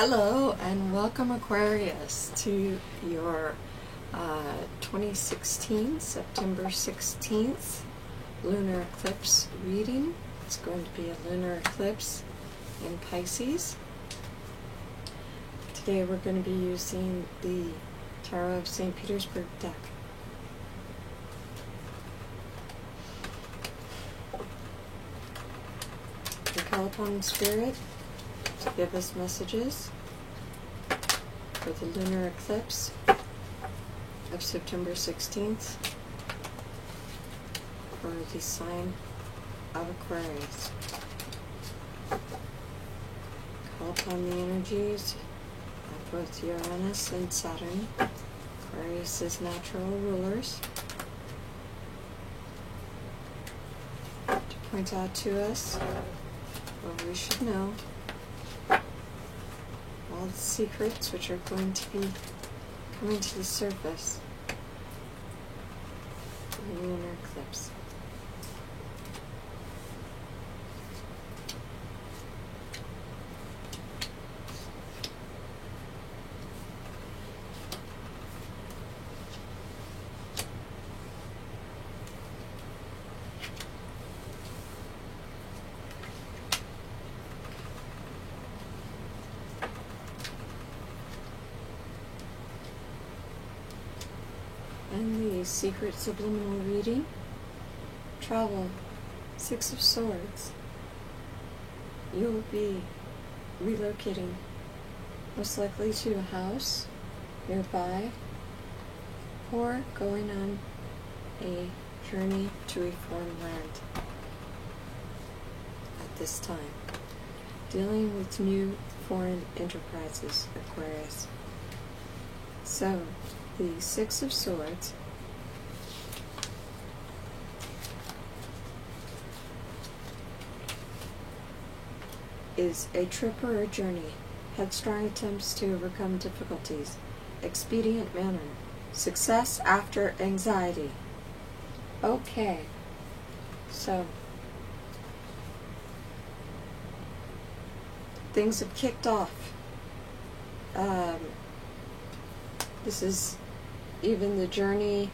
Hello and welcome Aquarius to your 2016 September 16th lunar eclipse reading. It's going to be a lunar eclipse in Pisces. Today we're going to be using the Tarot of St. Petersburg deck. We call upon Spirit to give us messages for the lunar eclipse of September 16th for the sign of Aquarius. Call upon the energies of both Uranus and Saturn, Aquarius' natural rulers, to point out to us what we should know, all the secrets which are going to be coming to the surface in the lunar eclipse. And the secret subliminal reading, travel, Six of Swords. You will be relocating, most likely to a house nearby, or going on a journey to a foreign land at this time. Dealing with new foreign enterprises, Aquarius. So, the Six of Swords is a trip or a journey, headstrong attempts to overcome difficulties, expedient manner, success after anxiety. Okay, so things have kicked off. This is even the journey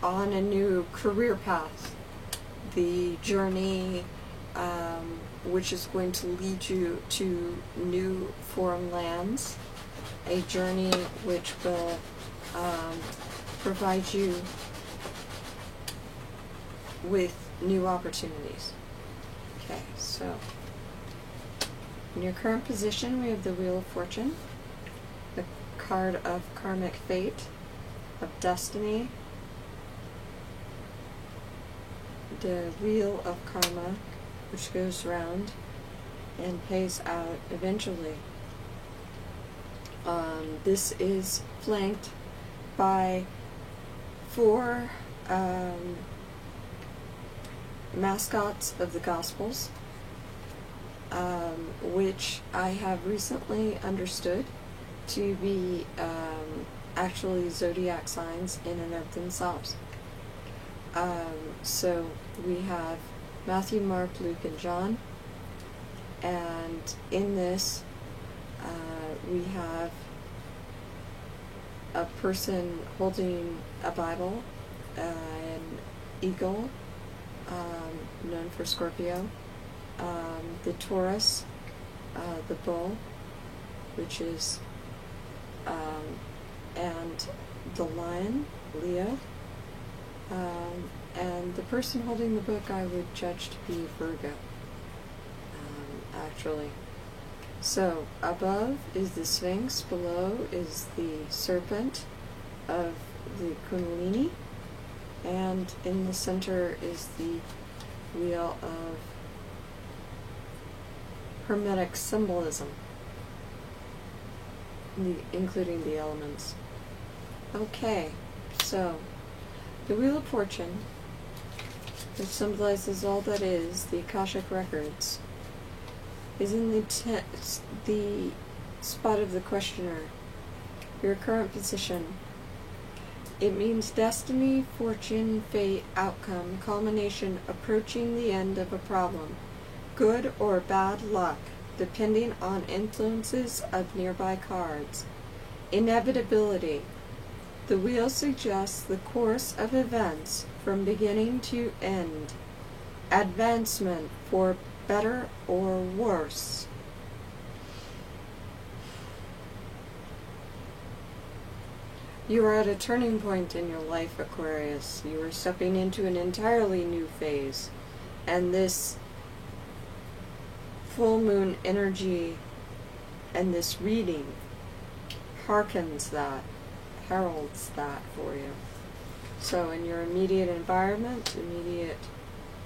on a new career path, the journey which is going to lead you to new foreign lands, a journey which will provide you with new opportunities. Okay, so in your current position we have the Wheel of Fortune, the card of karmic fate, of destiny, the wheel of karma, which goes round and pays out eventually. This is flanked by four mascots of the Gospels, which I have recently understood to be actually zodiac signs in and of themselves. So we have Matthew, Mark, Luke, and John, and in this we have a person holding a Bible, an eagle, known for Scorpio, the Taurus, the bull, which is and the lion, Leo, and the person holding the book I would judge to be Virgo, actually. So above is the Sphinx, below is the serpent of the Kundalini, and in the center is the wheel of Hermetic symbolism, including the elements. Okay, so the Wheel of Fortune, which symbolizes all that is, the Akashic Records, is in the spot of the questioner, your current position. It means destiny, fortune, fate, outcome, culmination, approaching the end of a problem, good or bad luck, depending on influences of nearby cards. Inevitability. The wheel suggests the course of events from beginning to end. Advancement for better or worse. You are at a turning point in your life, Aquarius. You are stepping into an entirely new phase. And this full moon energy and this reading harkens that, heralds that for you. So in your immediate environment, immediate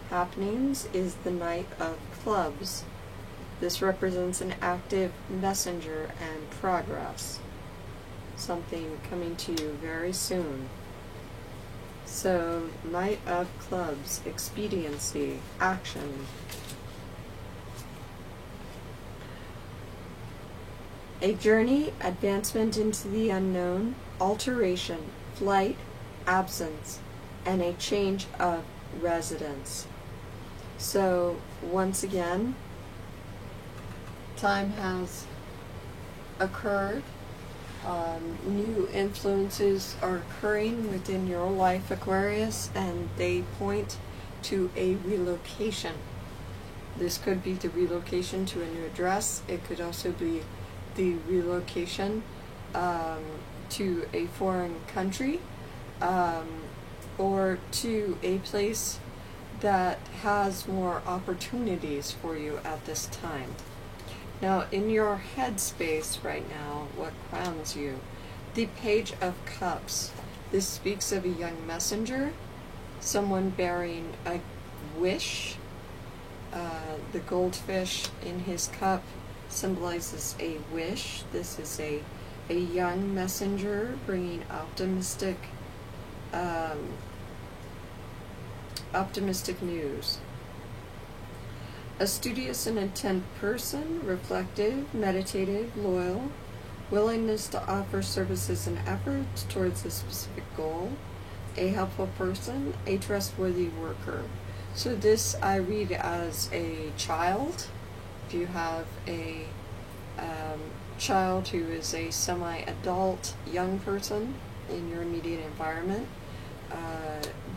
happenings is the Knight of Clubs. This represents an active messenger and progress. Something coming to you very soon. So, Knight of Clubs, expediency, action. A journey, advancement into the unknown, alteration, flight, absence, and a change of residence. So, once again, time has occurred. New influences are occurring within your life, Aquarius, and they point to a relocation. This could be the relocation to a new address. It could also be the relocation to a foreign country or to a place that has more opportunities for you at this time. Now, in your headspace right now, what crowns you? The Page of Cups. This speaks of a young messenger, someone bearing a wish. The goldfish in his cup symbolizes a wish. This is a young messenger bringing optimistic news. A studious and intent person, reflective, meditative, loyal, willingness to offer services and efforts towards a specific goal, a helpful person, a trustworthy worker. So this I read as a child. If you have a child who is a semi-adult young person in your immediate environment,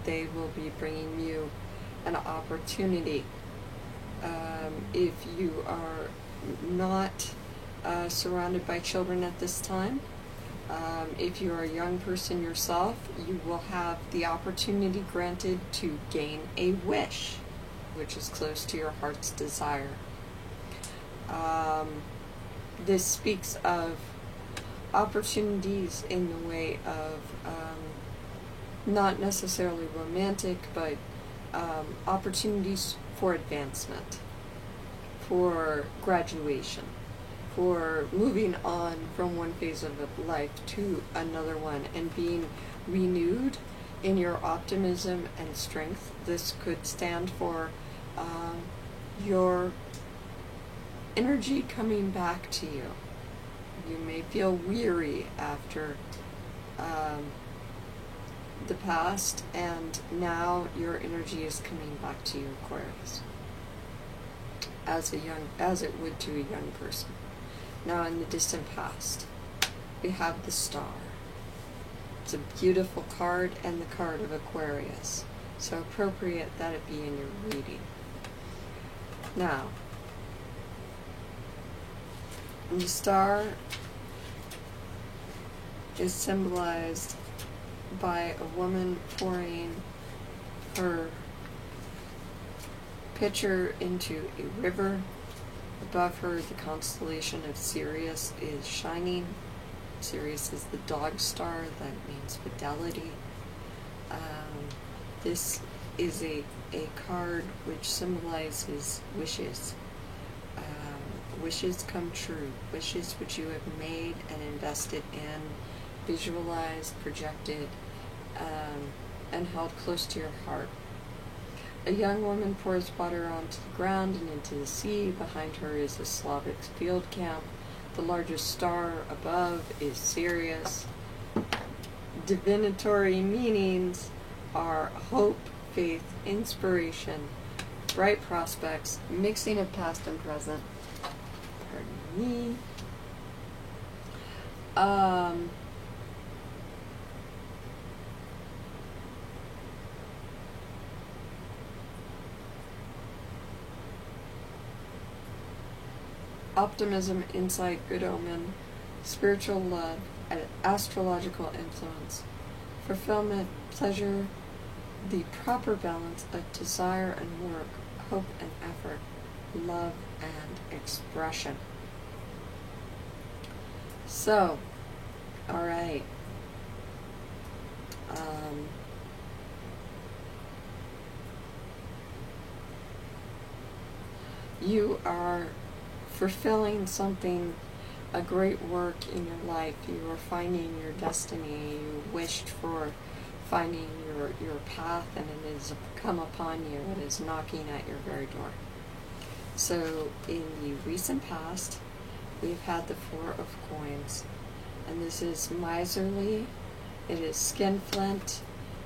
they will be bringing you an opportunity. If you are not surrounded by children at this time, if you are a young person yourself, you will have the opportunity granted to gain a wish, which is close to your heart's desire. This speaks of opportunities in the way of not necessarily romantic, but opportunities for advancement, for graduation, for moving on from one phase of life to another one and being renewed in your optimism and strength. This could stand for your energy coming back to you. You may feel weary after the past, and now your energy is coming back to you, Aquarius, as it would to a young person. Now, in the distant past, we have the Star. It's a beautiful card, and the card of Aquarius. So appropriate that it be in your reading. Now, the Star is symbolized by a woman pouring her pitcher into a river. Above her, the constellation of Sirius is shining. Sirius is the dog star, that means fidelity. This is a card which symbolizes wishes. Wishes come true. Wishes which you have made and invested in, visualized, projected, and held close to your heart. A young woman pours water onto the ground and into the sea. Behind her is a Slavic field camp. The largest star above is Sirius. Divinatory meanings are hope, faith, inspiration, bright prospects, mixing of past and present. money. Optimism, insight, good omen, spiritual love, astrological influence, fulfillment, pleasure, the proper balance of desire and work, hope and effort, love and expression. So, alright. You are fulfilling something, a great work in your life. You are finding your destiny. You wished for finding your path, and it has come upon you. It is knocking at your very door. So in the recent past, we've had the Four of Coins, and this is miserly, it is skinflint,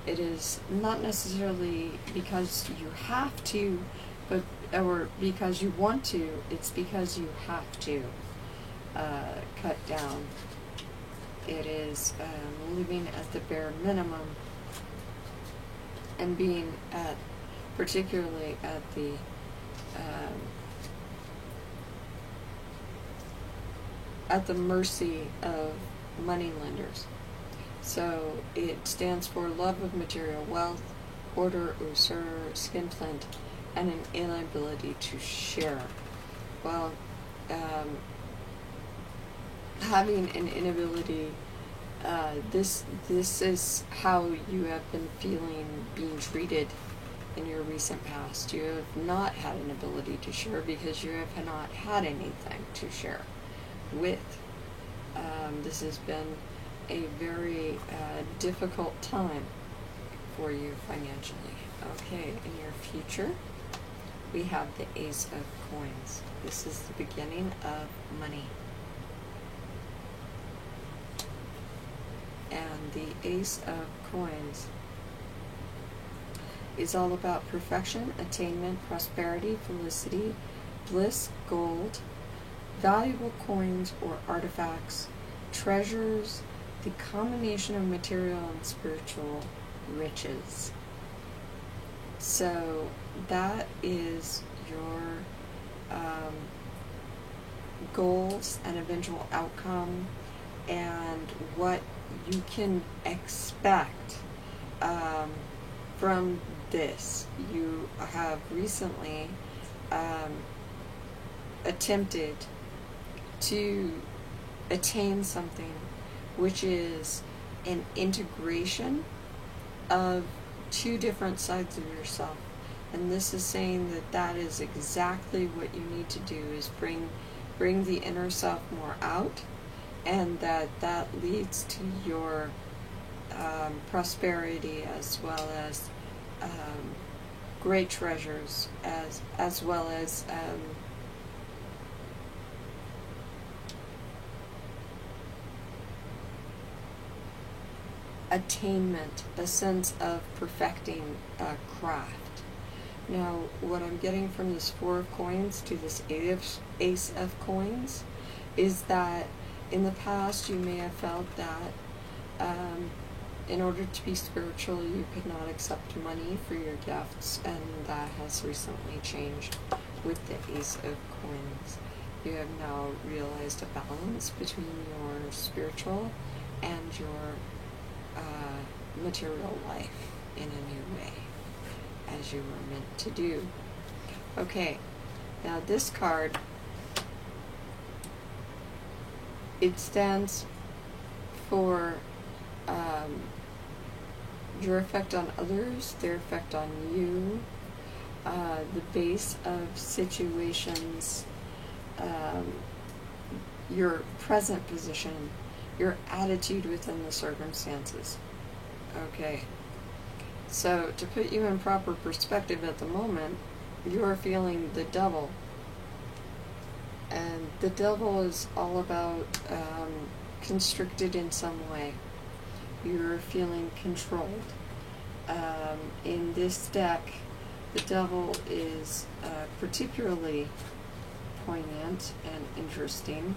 it is not necessarily because you have to, but or because you want to, it's because you have to cut down. It is living at the bare minimum and being particularly at the mercy of moneylenders. So it stands for love of material wealth, order, usur, skinflint, and an inability to share. Well, having an inability, this is how you have been feeling being treated in your recent past. You have not had an ability to share because you have not had anything to share with. This has been a very difficult time for you financially. Okay, in your future, we have the Ace of Coins. This is the beginning of money. And the Ace of Coins is all about perfection, attainment, prosperity, felicity, bliss, gold, valuable coins or artifacts, treasures, the combination of material and spiritual riches. So that is your goals and eventual outcome, and what you can expect from this. You have recently attempted to attain something, which is an integration of two different sides of yourself. And this is saying that that is exactly what you need to do, is bring the inner self more out, and that leads to your prosperity, as well as great treasures, as well as attainment, a sense of perfecting a craft. Now, what I'm getting from this Four of Coins to this Ace of Coins is that in the past you may have felt that in order to be spiritual you could not accept money for your gifts, and that has recently changed with the Ace of Coins. You have now realized a balance between your spiritual and your material life in a new way, as you were meant to do. Okay, now this card, it stands for your effect on others, their effect on you, the base of situations, your present position, your attitude within the circumstances. Okay, so to put you in proper perspective at the moment, you are feeling the Devil. And the Devil is all about constricted in some way. You're feeling controlled. In this deck, the Devil is particularly poignant and interesting.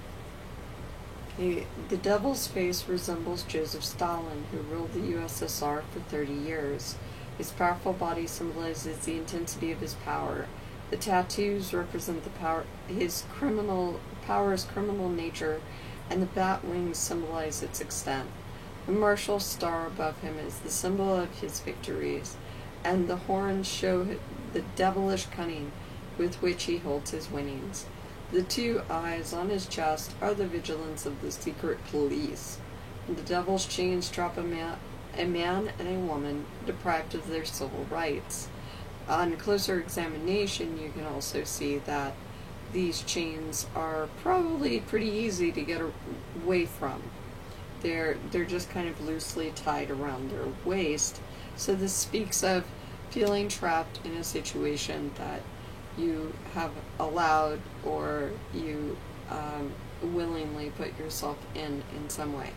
The devil's face resembles Joseph Stalin, who ruled the USSR for 30 years. His powerful body symbolizes the intensity of his power. The tattoos represent the power's criminal nature, and the bat wings symbolize its extent. The martial star above him is the symbol of his victories, and the horns show the devilish cunning with which he holds his winnings. The two eyes on his chest are the vigilance of the secret police. The devil's chains trap a man and a woman deprived of their civil rights. On closer examination, you can also see that these chains are probably pretty easy to get away from. They're just kind of loosely tied around their waist. So this speaks of feeling trapped in a situation that you have allowed or you willingly put yourself in some way.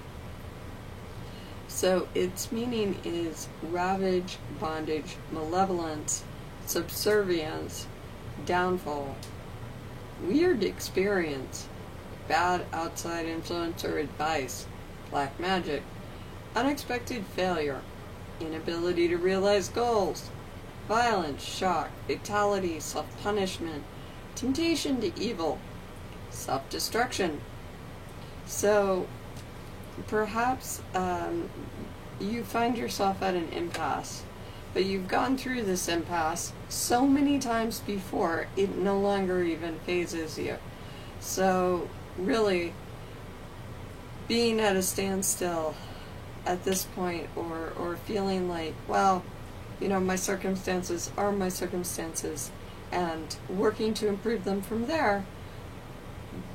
So its meaning is ravage, bondage, malevolence, subservience, downfall, weird experience, bad outside influence or advice, black magic, unexpected failure, inability to realize goals, violence, shock, fatality, self-punishment, temptation to evil, self-destruction. So perhaps you find yourself at an impasse, but you've gone through this impasse so many times before, it no longer even phases you. So really, being at a standstill at this point, or feeling like, well, you know, my circumstances are my circumstances, and working to improve them from there,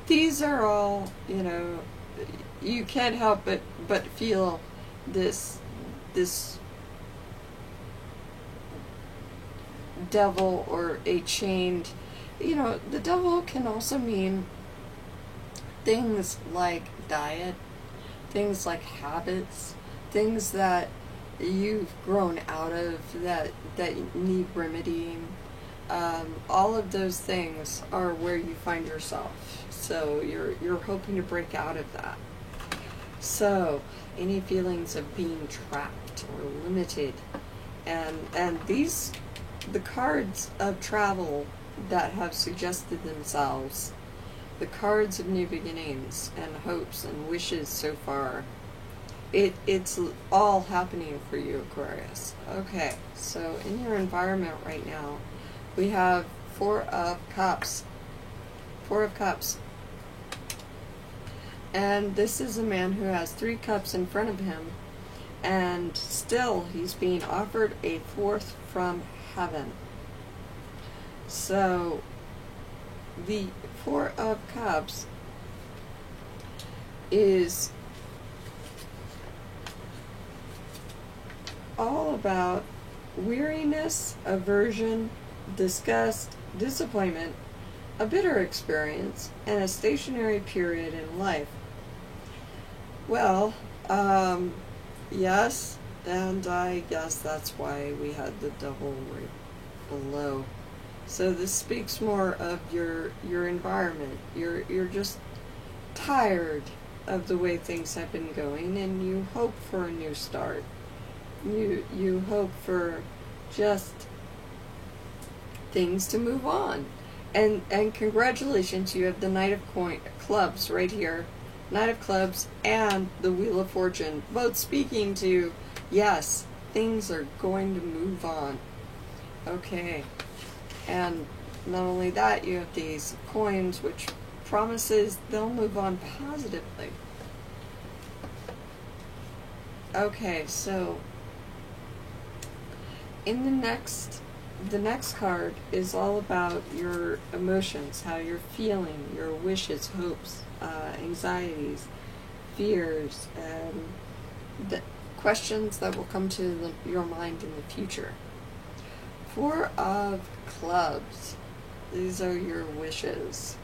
these are all, you know, you can't help but feel this devil or a chained, you know, the devil can also mean things like diet, things like habits, things that you've grown out of that need remedying. All of those things are where you find yourself. So you're hoping to break out of that. So any feelings of being trapped or limited, and the cards of travel that have suggested themselves, the cards of new beginnings and hopes and wishes so far, it's all happening for you, Aquarius. Okay, so in your environment right now, we have Four of Cups. Four of Cups. And this is a man who has 3 cups in front of him, and still he's being offered a fourth from heaven. So the Four of Cups is all about weariness, aversion, disgust, disappointment, a bitter experience, and a stationary period in life. Well, yes, and I guess that's why we had the devil right below. So this speaks more of your environment. You're just tired of the way things have been going, and you hope for a new start. You hope for just things to move on. And congratulations, you have the Knight of Clubs right here. Knight of Clubs and the Wheel of Fortune, both speaking to, yes, things are going to move on. Okay. And not only that, you have the Ace of Coins, which promises they'll move on positively. Okay, so in the next card is all about your emotions, how you're feeling, your wishes, hopes, anxieties, fears, and the questions that will come to your mind in the future. Four of Clubs. These are your wishes,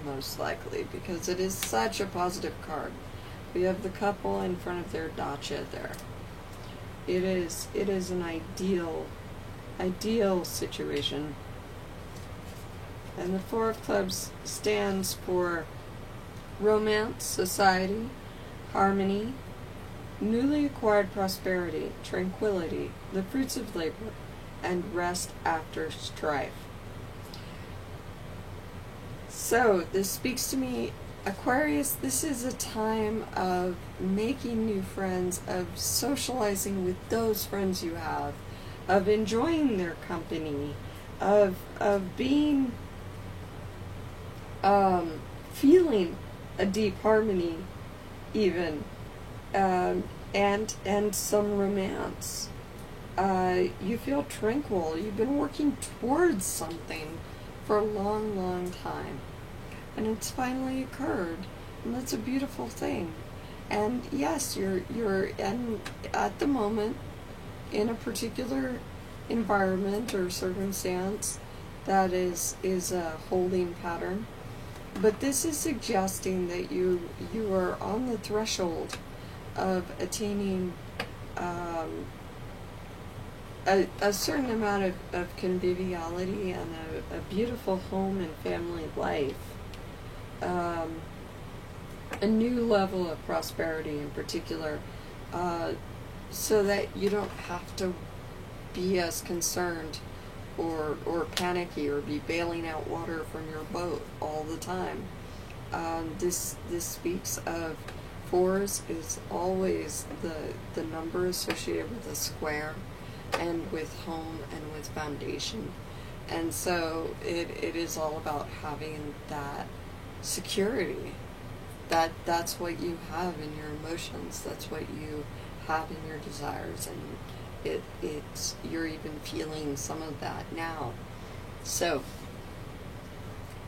most likely, because it is such a positive card. We have the couple in front of their dacha there. It is an ideal situation. And the Four of Clubs stands for romance, society, harmony, newly acquired prosperity, tranquility, the fruits of labor, and rest after strife. So, this speaks to me, Aquarius, this is a time of making new friends, of socializing with those friends you have, of enjoying their company, of being, feeling a deep harmony, even, and some romance. You feel tranquil. You've been working towards something for a long, long time, and it's finally occurred, and that's a beautiful thing. And yes, you're at the moment in a particular environment or circumstance that is a holding pattern, but this is suggesting that you are on the threshold of attaining a certain amount of conviviality and a beautiful home and family life, a new level of prosperity in particular, so that you don't have to be as concerned or panicky or be bailing out water from your boat all the time. This speaks of fours is always the number associated with a square and with home and with foundation. And so it is all about having that security. That's what you have in your emotions. That's what you have in your desires, and it's you're even feeling some of that now. So,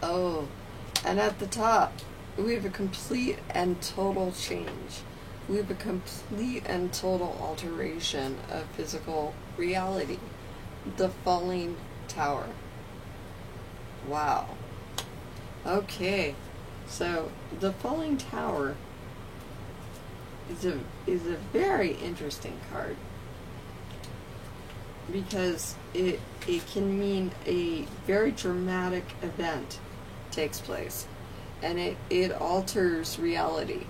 and at the top, we have a complete and total change. We have a complete and total alteration of physical reality. The falling tower. Wow. Okay. So the falling tower is a very interesting card, because it can mean a very dramatic event takes place, and it alters reality.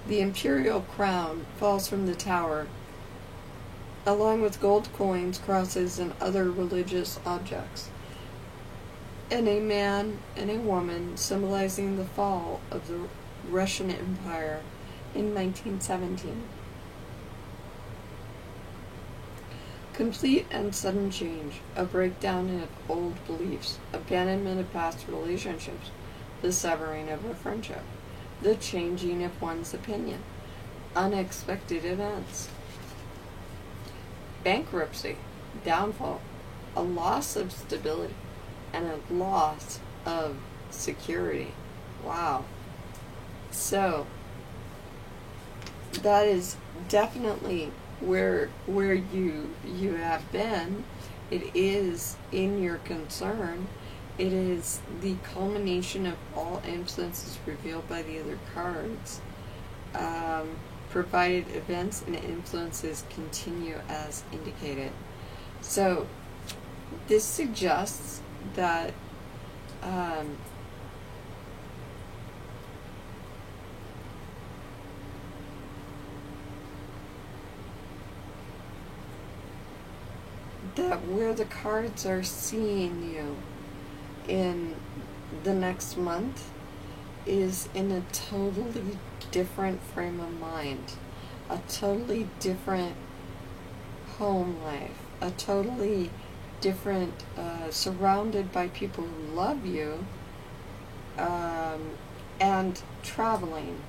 The imperial crown falls from the tower, along with gold coins, crosses, and other religious objects, and a man and a woman, symbolizing the fall of the Russian Empire in 1917. Complete and sudden change, a breakdown of old beliefs, abandonment of past relationships, the severing of a friendship, the changing of one's opinion, unexpected events, bankruptcy, downfall, a loss of stability, and a loss of security. Wow. So, that is definitely where you have been. It is in your concern. It is the culmination of all influences revealed by the other cards, provided events and influences continue as indicated. So this suggests that that where the cards are seeing you in the next month is in a totally different frame of mind, a totally different home life, a totally different, surrounded by people who love you, and traveling.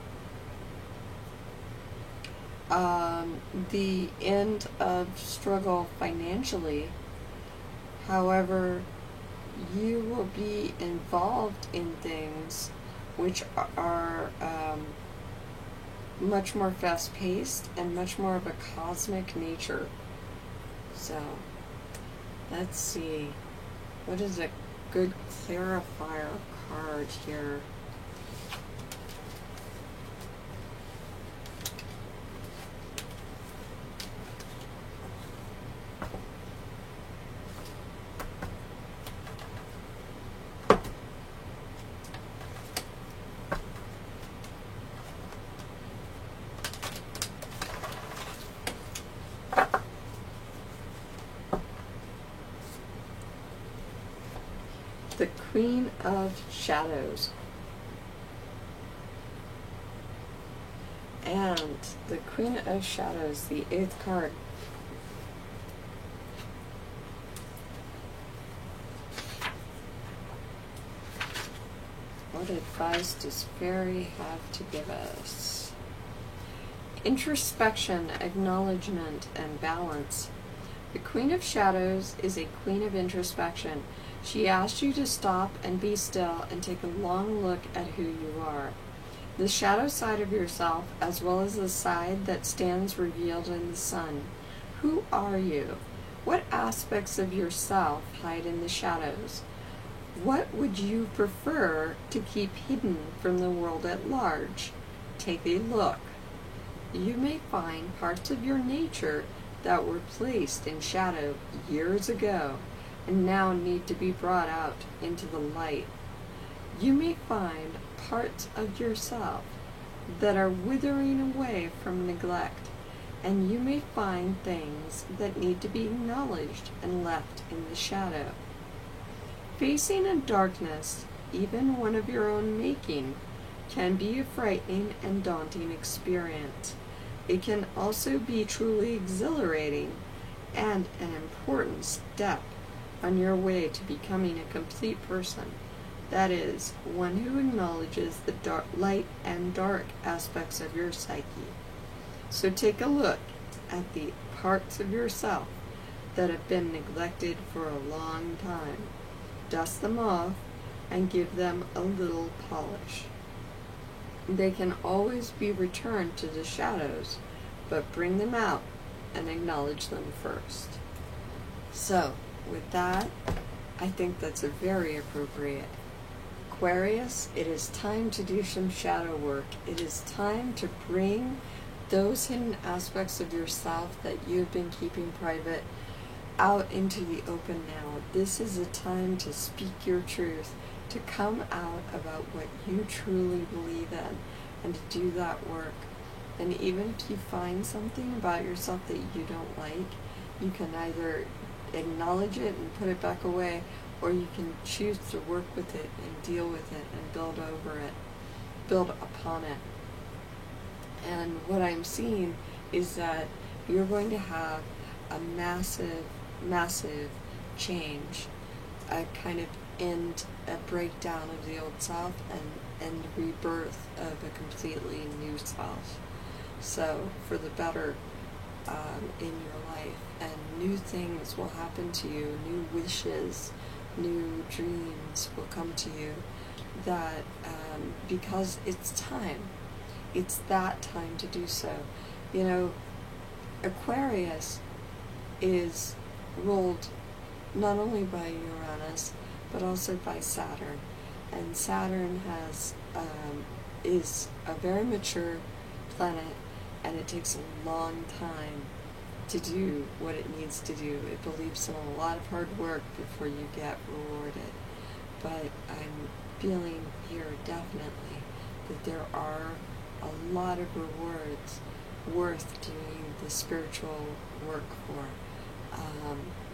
The end of struggle financially. However, you will be involved in things which are much more fast-paced and much more of a cosmic nature. So, let's see. What is a good clarifier card here? the Queen of Shadows. And the Queen of Shadows, the 8th card. What advice does Fairy have to give us? Introspection, acknowledgement, and balance. The Queen of Shadows is a queen of introspection. She asks you to stop and be still and take a long look at who you are. The shadow side of yourself, as well as the side that stands revealed in the sun. Who are you? What aspects of yourself hide in the shadows? What would you prefer to keep hidden from the world at large? Take a look. You may find parts of your nature that were placed in shadow years ago and now need to be brought out into the light. You may find parts of yourself that are withering away from neglect, and you may find things that need to be acknowledged and left in the shadow. Facing a darkness, even one of your own making, can be a frightening and daunting experience. It can also be truly exhilarating and an important step on your way to becoming a complete person. That is, one who acknowledges the light and dark aspects of your psyche. So take a look at the parts of yourself that have been neglected for a long time. Dust them off and give them a little polish. They can always be returned to the shadows, but bring them out and acknowledge them first. So, with that, I think that's a very appropriate. Aquarius, it is time to do some shadow work. It is time to bring those hidden aspects of yourself that you've been keeping private out into the open now. This is a time to speak your truth, to come out about what you truly believe in, and to do that work. And even if you find something about yourself that you don't like, you can either acknowledge it and put it back away, or you can choose to work with it and deal with it and build over it, build upon it. And what I'm seeing is that you're going to have a massive change, a kind of a breakdown of the old self and rebirth of a completely new self. So for the better in your life, and new things will happen to you, new wishes, new dreams will come to you, that because it's time. It's that time to do so. You know, Aquarius is ruled not only by Uranus, but also by Saturn. And Saturn is a very mature planet, and it takes a long time to do what it needs to do. It believes in a lot of hard work before you get rewarded. But I'm feeling here definitely that there are a lot of rewards worth doing the spiritual work for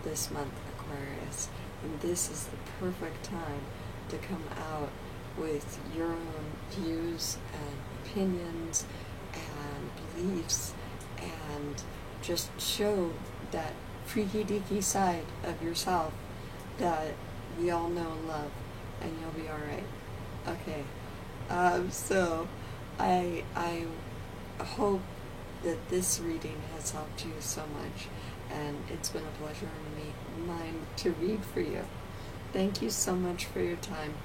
this month, Aquarius. And this is the perfect time to come out with your own views and opinions and beliefs, and just show that freaky deaky side of yourself that we all know and love, and you'll be alright. Okay, so I hope that this reading has helped you so much, and it's been a pleasure and mine to read for you. Thank you so much for your time.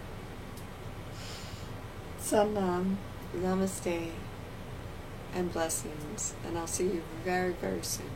Sanam, namaste, and blessings, and I'll see you very, very soon.